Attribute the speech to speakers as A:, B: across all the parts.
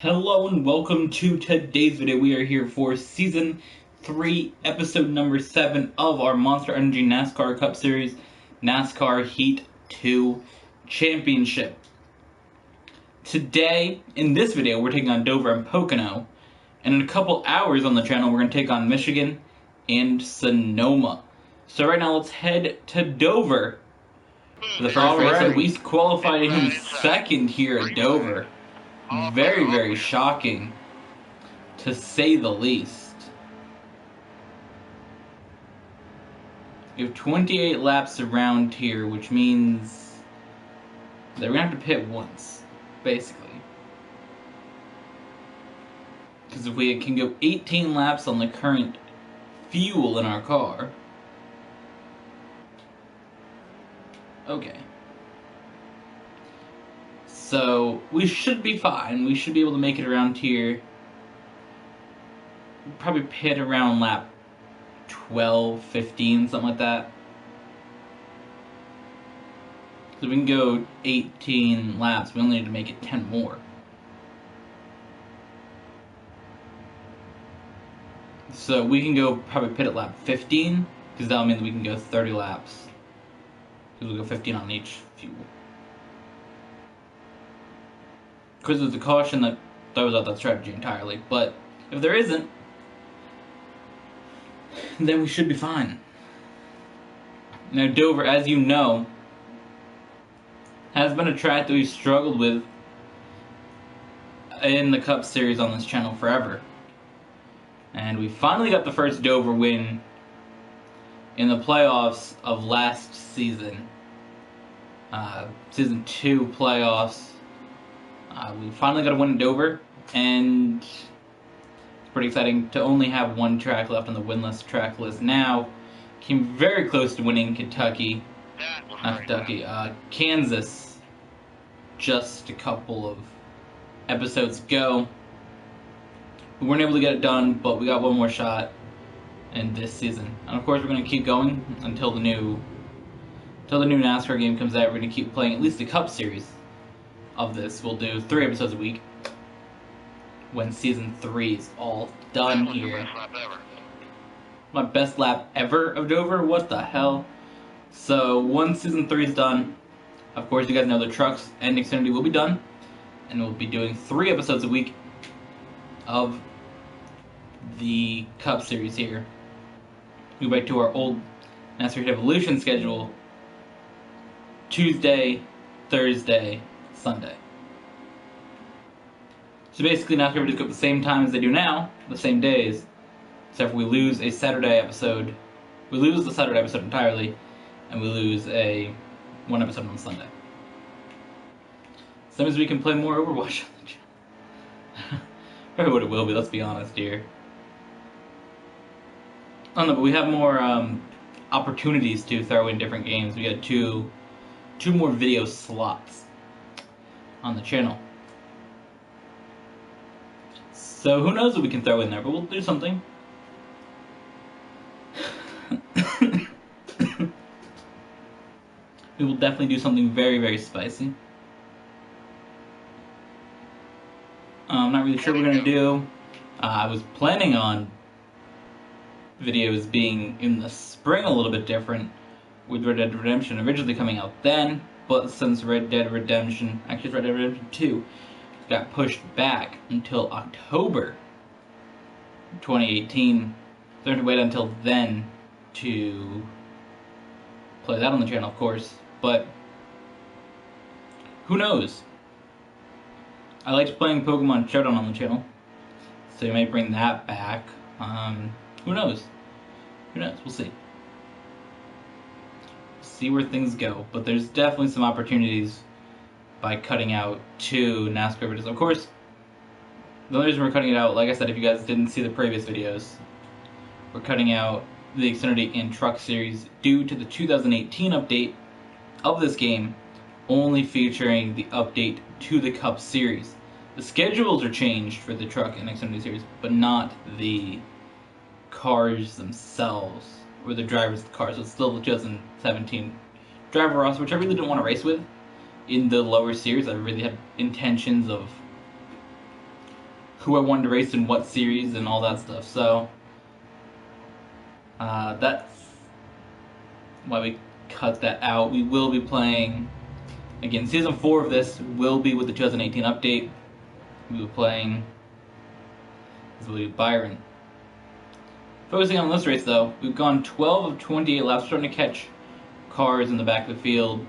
A: Hello and welcome to today's video. We are here for Season 3, Episode number 7 of our Monster Energy NASCAR Cup Series, NASCAR Heat 2 Championship. Today, in this video, we're taking on Dover and Pocono, and in a couple hours on the channel, we're going to take on Michigan and Sonoma. So right now, let's head to Dover for the first race. We qualified in second here at Dover. Very, very shocking, to say the least. We have 28 laps around here, which means that we're going to have to pit once, basically. Because if we can go 18 laps on the current fuel in our car... Okay. So, we should be fine. We should be able to make it around here. Probably pit around lap 12, 15, something like that. So we can go 18 laps. We only need to make it 10 more. So we can go probably pit at lap 15, because that'll mean that we can go 30 laps. Because we'll go 15 on each fuel. Because there's a caution that throws out that strategy entirely, but if there isn't, then we should be fine. Now Dover, as you know, has been a track that we've struggled with in the Cup Series on this channel forever. And we finally got the first Dover win in the playoffs of last season. Season 2 playoffs. We finally got a win in Dover, and it's pretty exciting to only have one track left on the winless track list now. Came very close to winning Kentucky, Kansas, just a couple of episodes ago. We weren't able to get it done, but we got one more shot in this season. And of course, we're going to keep going until the new NASCAR game comes out. We're going to keep playing at least the Cup Series of this. We'll do 3 episodes a week when Season 3 is all done here. My best lap ever of Dover? What the hell? So, once Season 3 is done, of course you guys know the trucks and Xfinity will be done, and we'll be doing 3 episodes a week of the Cup Series here. We go back to our old NASCAR Heat Evolution schedule: Tuesday, Thursday, Sunday. So basically NASCAR would just go at the same time as they do now, the same days, except for we lose a Saturday episode. We lose the Saturday episode entirely, and we lose one episode on Sunday. So that means we can play more Overwatch on the channel. Probably what it will be, let's be honest here. Oh no, but we have more opportunities to throw in different games. We got two more video slots on the channel. So who knows what we can throw in there, but we'll do something. We will definitely do something very, very spicy. I'm not really sure what we're going to do. I was planning on videos being in the spring a little bit different, with Red Dead Redemption originally coming out then, but since Red Dead Redemption 2, got pushed back until October 2018, so I have to wait until then to play that on the channel, of course, but who knows? I liked playing Pokemon Showdown on the channel, so you might bring that back. Who knows? Who knows? We'll see. See where things go, but there's definitely some opportunities by cutting out 2 NASCAR videos. Of course, the only reason we're cutting it out, like I said, if you guys didn't see the previous videos, we're cutting out the Xfinity and Truck Series due to the 2018 update of this game, only featuring the update to the Cup Series. The schedules are changed for the Truck and Xfinity Series, but not the cars themselves, or the drivers of the cars. So it's still the 2017 driver roster, which I really didn't want to race with in the lower series. I really had intentions of who I wanted to race in what series and all that stuff. So that's why we cut that out. We will be playing, again, Season 4 of this will be with the 2018 update. We'll be playing, this will be Byron. Focusing on this race though, we've gone 12 of 28 laps, starting to catch cars in the back of the field.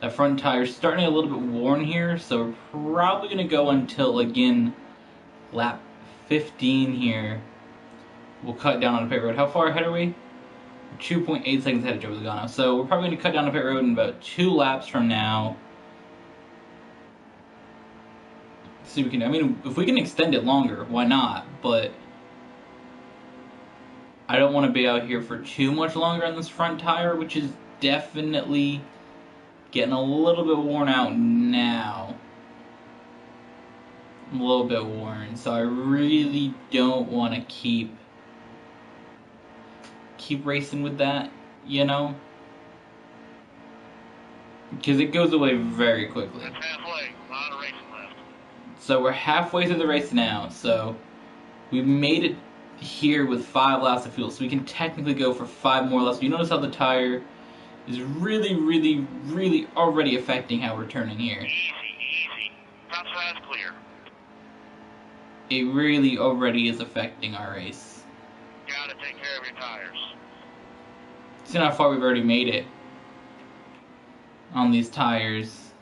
A: That front tire's starting to get a little bit worn here, so we're probably going to go until, again, lap 15 here. We'll cut down on the pit road. How far ahead are we? 2.8 seconds ahead of Joe Logano. So we're probably going to cut down the pit road in about 2 laps from now. See if we can. I mean, if we can extend it longer, why not? But I don't want to be out here for too much longer on this front tire, which is definitely getting a little bit worn out now. A little bit worn, so I really don't want to keep racing with that, you know? Because it goes away very quickly.
B: That's halfway, a lot of racing left.
A: So we're halfway through the race now, so we made it here with 5 laps of fuel, so we can technically go for 5 more laps. You notice how the tire is really, really, really already affecting how we're turning here.
B: Easy. Top side's clear.
A: It really already is affecting our race.
B: Gotta take care of your tires.
A: See how far we've already made it on these tires.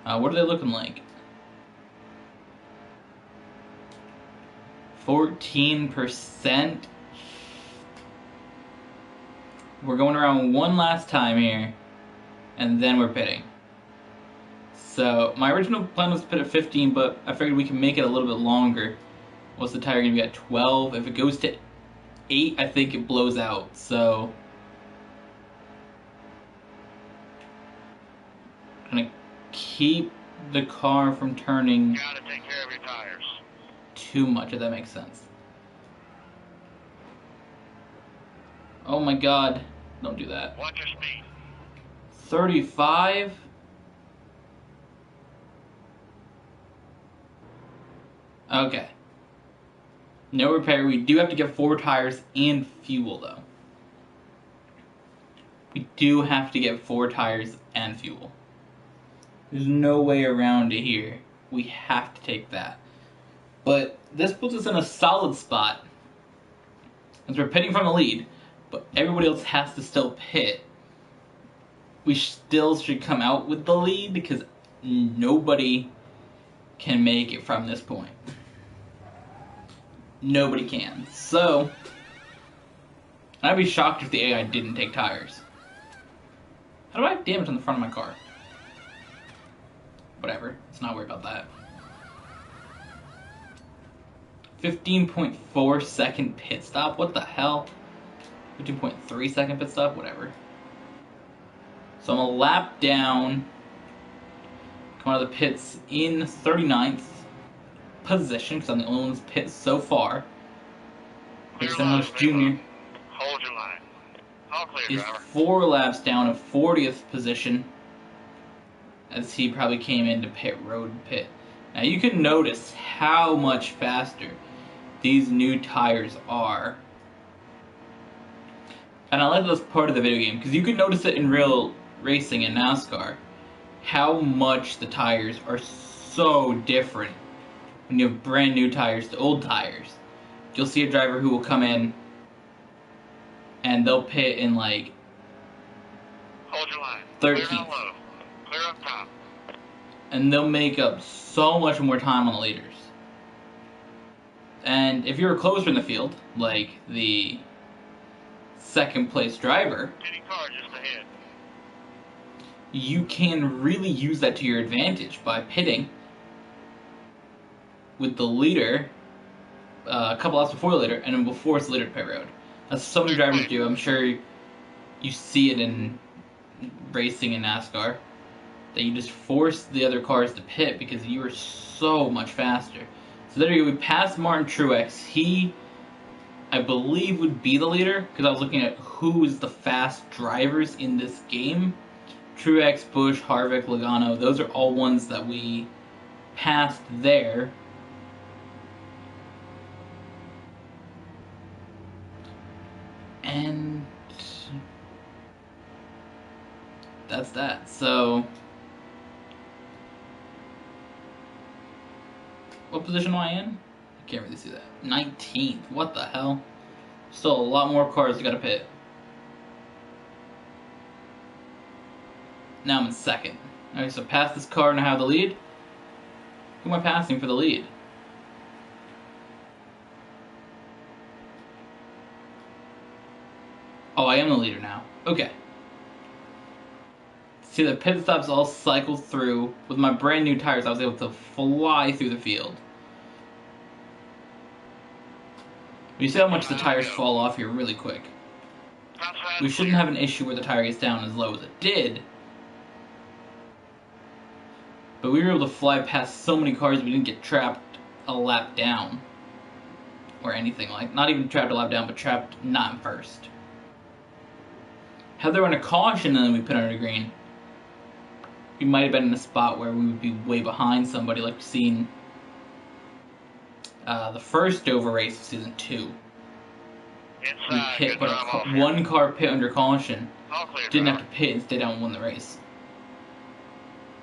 A: What are they looking like? 14%. We're going around one last time here, and then we're pitting. So my original plan was to pit at 15, but I figured we can make it a little bit longer. What's the tire going to be at? 12? If it goes to 8, I think it blows out. So I'm going to keep the car from turning
B: Gotta take care of your tires.
A: too much, if that makes sense. Oh my god, don't do that.
B: Watch your speed.
A: 35? Okay. No repair. We do have to get 4 tires and fuel, though. We do have to get 4 tires and fuel. There's no way around it here. We have to take that. But this puts us in a solid spot, as we're pitting from the lead, but everybody else has to still pit. We still should come out with the lead, because nobody can make it from this point. Nobody can. So I'd be shocked if the AI didn't take tires. How do I have damage on the front of my car? Whatever, let's not worry about that. 15.4 second pit stop, what the hell? 15.3 second pit stop, whatever. So I'm a lap down. Come out of the pits in 39th position, because I'm the only one that's pit so far. Jr.
B: Hold your line. All clear,
A: is
B: driver.
A: 4 laps down in 40th position, as he probably came into pit road pit. Now you can notice how much faster these new tires are. And I like this part of the video game, because you can notice it in real racing in NASCAR, how much the tires are so different when you have brand new tires to old tires. You'll see a driver who will come in and they'll pit in like
B: Hold your line.
A: 13th.
B: Clear down low. Clear up top.
A: And they'll make up so much more time on the leaders. And if you're closer in the field, like the second place driver,
B: Any car just ahead.
A: you can really use that to your advantage by pitting with the leader a couple laps before the leader, and then before it's the leader to pit road. That's so many drivers do. I'm sure you see it in racing in NASCAR, that you just force the other cars to pit because you are so much faster. So there you go. We passed Martin Truex. He, I believe, would be the leader, because I was looking at who is the fast drivers in this game. Truex, Busch, Harvick, Logano, those are all ones that we passed there. that's that. So, what position am I in? I can't really see that. 19th. What the hell? Still a lot more cars to gotta pit. Now I'm in second. Okay, so past this car and I have the lead. Who am I passing for the lead? Oh, I am the leader now. Okay. See, the pit stops all cycled through. With my brand new tires, I was able to fly through the field. You see how much the tires fall off here really quick. We shouldn't have an issue where the tire gets down as low as it did. But we were able to fly past so many cars we didn't get trapped a lap down. Or anything like, not even trapped a lap down, but trapped not in first. Had there been a caution and then we put under green, we might have been in a spot where we would be way behind somebody like we've seen the first Dover race of season 2. We pit, but one car pit under caution. Didn't have to pit and stay down and win the race.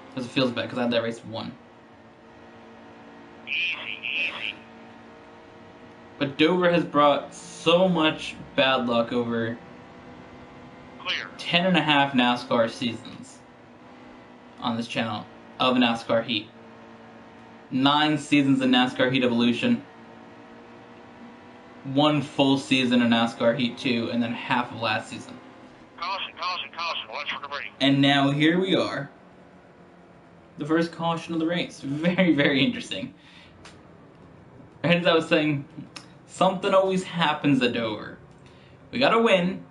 A: Because it feels bad, because I had that race won.
B: Easy.
A: But Dover has brought so much bad luck over 10.5 NASCAR seasons on this channel of NASCAR Heat. 9 seasons of NASCAR Heat Evolution. 1 full season of NASCAR Heat 2, and then half of last season.
B: Caution. Watch for debris.
A: And now here we are. The first caution of the race. Very, very interesting. As I was saying, something always happens at Dover. We got a win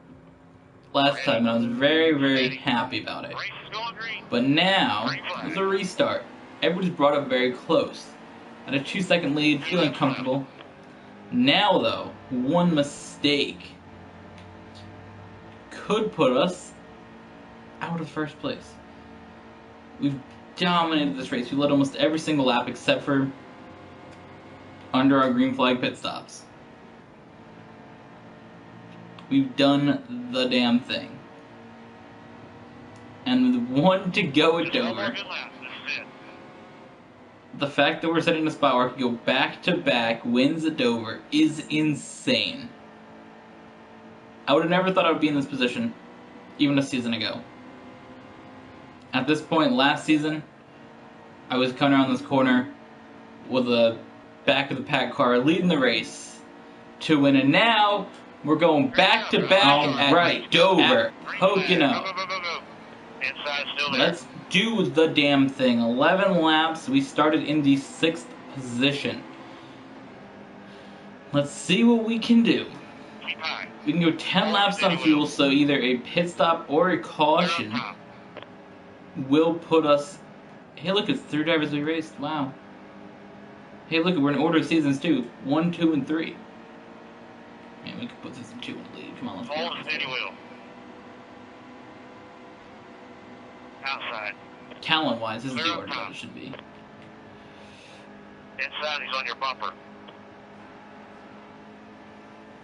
A: last time, and I was very, very happy about it.
B: Race is going green.
A: But now, it's a restart. Everybody's brought up very close. At a 2-second lead, feeling comfortable. Now, though, one mistake could put us out of first place. We've dominated this race. We led almost every single lap except for under our green flag pit stops. We've done the damn thing. And with 1 to go at Dover, the fact that we're sitting in a spot where I could go back-to-back wins at Dover is insane. I would have never thought I would be in this position, even a season ago. At this point last season, I was coming around this corner with a back-of-the-pack car leading the race to win, and now we're going back-to-back at Dover. Pocono.
B: Go. Inside still there.
A: Let's do the damn thing. 11 laps. We started in the 6th position. Let's see what we can do.
B: Keep high.
A: We can go 10 laps on fuel, so either a pit stop or a caution will put us... Hey, look, it's 3 drivers we raced. Wow. Hey, look, we're in order of seasons too. 1, 2, and 3. Man, we could put this in 2 in the lead. Come on, let's
B: Hold
A: go.
B: the steady wheel. Outside.
A: Talent-wise, this is the order that it should be.
B: Inside, he's on your bumper.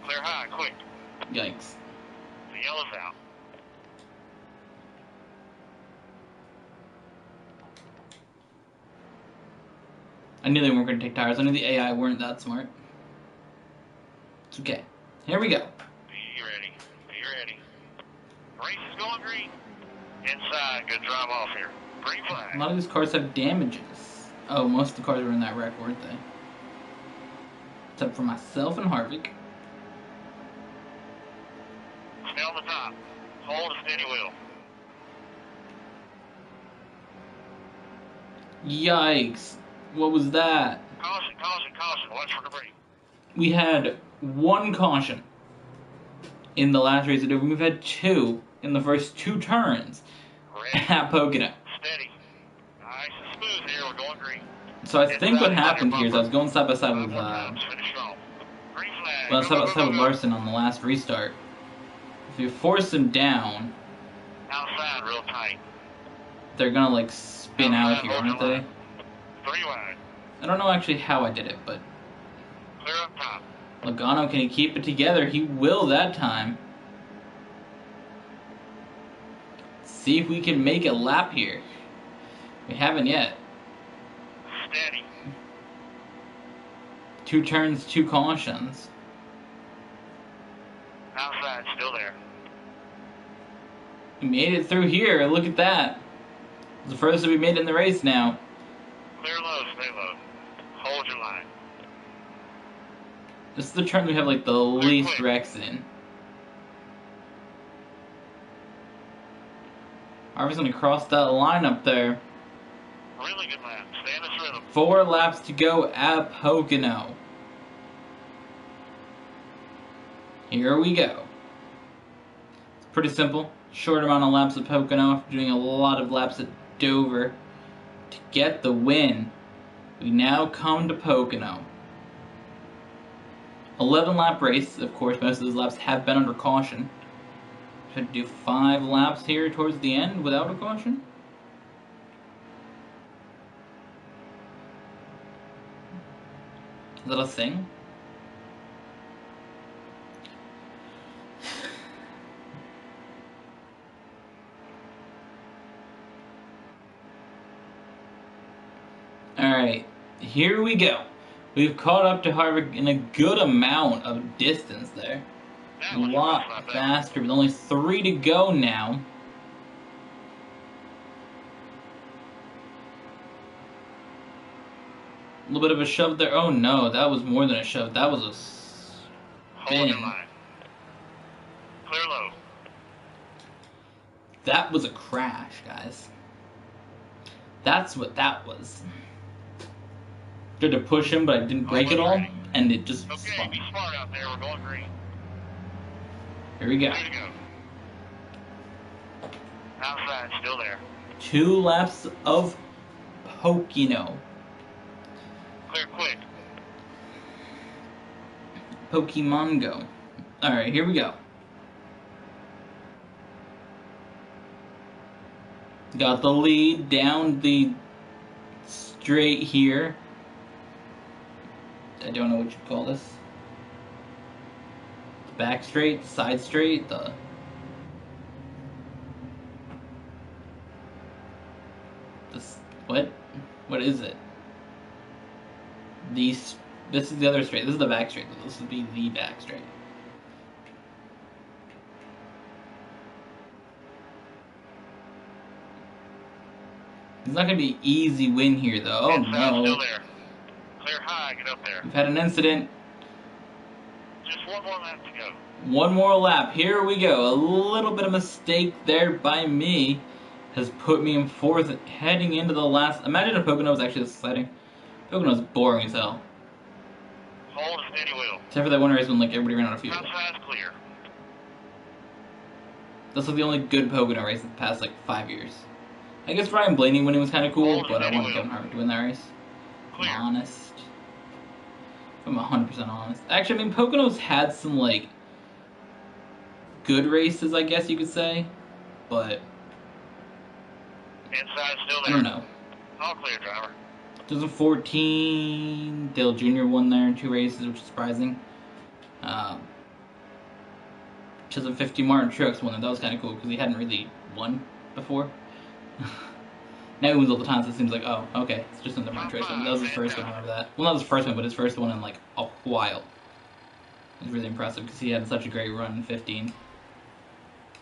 B: Clear high, quick.
A: Yikes.
B: The yellow's out.
A: I knew they weren't going to take tires. I knew the AI weren't that smart. It's okay. Here we go.
B: Be ready. Race is going green. Inside, good drive off here. Green flag.
A: A lot of these cars have damages. Oh, most of the cars were in that wreck, weren't they? Except for myself and Harvick.
B: Stay on the top. Hold the steady wheel.
A: Yikes. What was that?
B: Caution. Watch for debris.
A: We had 1 caution in the last race at Dover. We've had 2 in the first 2 turns at Pocono.
B: Steady. Nice and smooth here. We're going green.
A: So I think what happened here is I was going side by side with
B: Finish strong. Green flag.
A: well, side by side with
B: Go.
A: Larson on the last restart. If you force him down,
B: Outside, real tight.
A: they're gonna like spin out here, aren't they?
B: 3 wide.
A: I don't know actually how I did it, but
B: Clear up top.
A: Logano, can he keep it together? He will that time. see if we can make a lap here. We haven't yet.
B: Steady.
A: 2 turns, 2 cautions.
B: Outside, still there.
A: We made it through here. Look at that. It's the furthest we made it in the race now.
B: Clear low, stay low. Hold your line.
A: This is the turn we have like the least wrecks in. Harvey's gonna cross that line up there.
B: Really good lap. Stay in this rhythm.
A: 4 laps to go at Pocono. Here we go. It's pretty simple. Short amount of laps at Pocono after doing a lot of laps at Dover to get the win. We now come to Pocono. 11 lap race. Of course, most of those laps have been under caution. Should do 5 laps here towards the end without a caution. Is that a thing? Alright, here we go. We've caught up to Harvick in a good amount of distance there. A lot faster, with only 3 to go now. A little bit of a shove there. Oh no, that was more than a shove. That was a spin.
B: Hold your line. Clear low.
A: That was a crash, guys. That's what that was. Tried to push him, but I didn't break it all, and it just
B: Okay, be smart out there. We're going green.
A: Here we go.
B: Here to go. Outside, still there.
A: 2 laps of Pocono.
B: Clear quick.
A: Pokemon Go. Alright, here we go. Got the lead down the straight here. I don't know what you'd call this. The back straight, side straight, the... This, what? What is it? This is the other straight. This is the back straight. This would be the back straight. It's not going to be an easy win here, though. Oh, no.
B: Still there. Clear high, get up there.
A: We've had an incident.
B: Just 1 more lap to go.
A: 1 more lap. Here we go. A little bit of mistake there by me has put me in 4th heading into the last... Imagine if Pocono was actually this exciting. Pocono's boring as hell.
B: Hold a steady wheel.
A: Except for that one race when like everybody ran out of fuel.
B: Outside's clear.
A: This was the only good Pocono race in the past like 5 years. I guess Ryan Blaney winning was kind of cool, but I want Kevin Harvick to win that race.
B: Clear.
A: I'm honest. If I'm 100% honest. Actually, I mean, Pocono's had some, like, good races, I guess you could say. But,
B: Inside still
A: I
B: there.
A: don't know.
B: All clear, driver.
A: 2014, Dale Jr. won there in 2 races, which is surprising. 2015, Martin Truex won there. That was kind of cool, because he hadn't really won before. Now he wins all the time, so it seems like, oh, okay, it's just another Martin Truex one. That was his first one, I remember that. Well, not his first one, but his first one in, like, a while. It was really impressive, because he had such a great run in 15.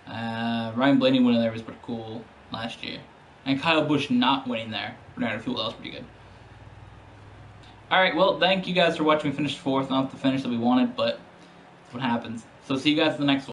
A: Ryan Blaney winning there was pretty cool last year. And Kyle Busch not winning there, running out of fuel, that was pretty good. Alright, well, thank you guys for watching. We finished 4th, not the finish that we wanted, but that's what happens. So see you guys in the next one.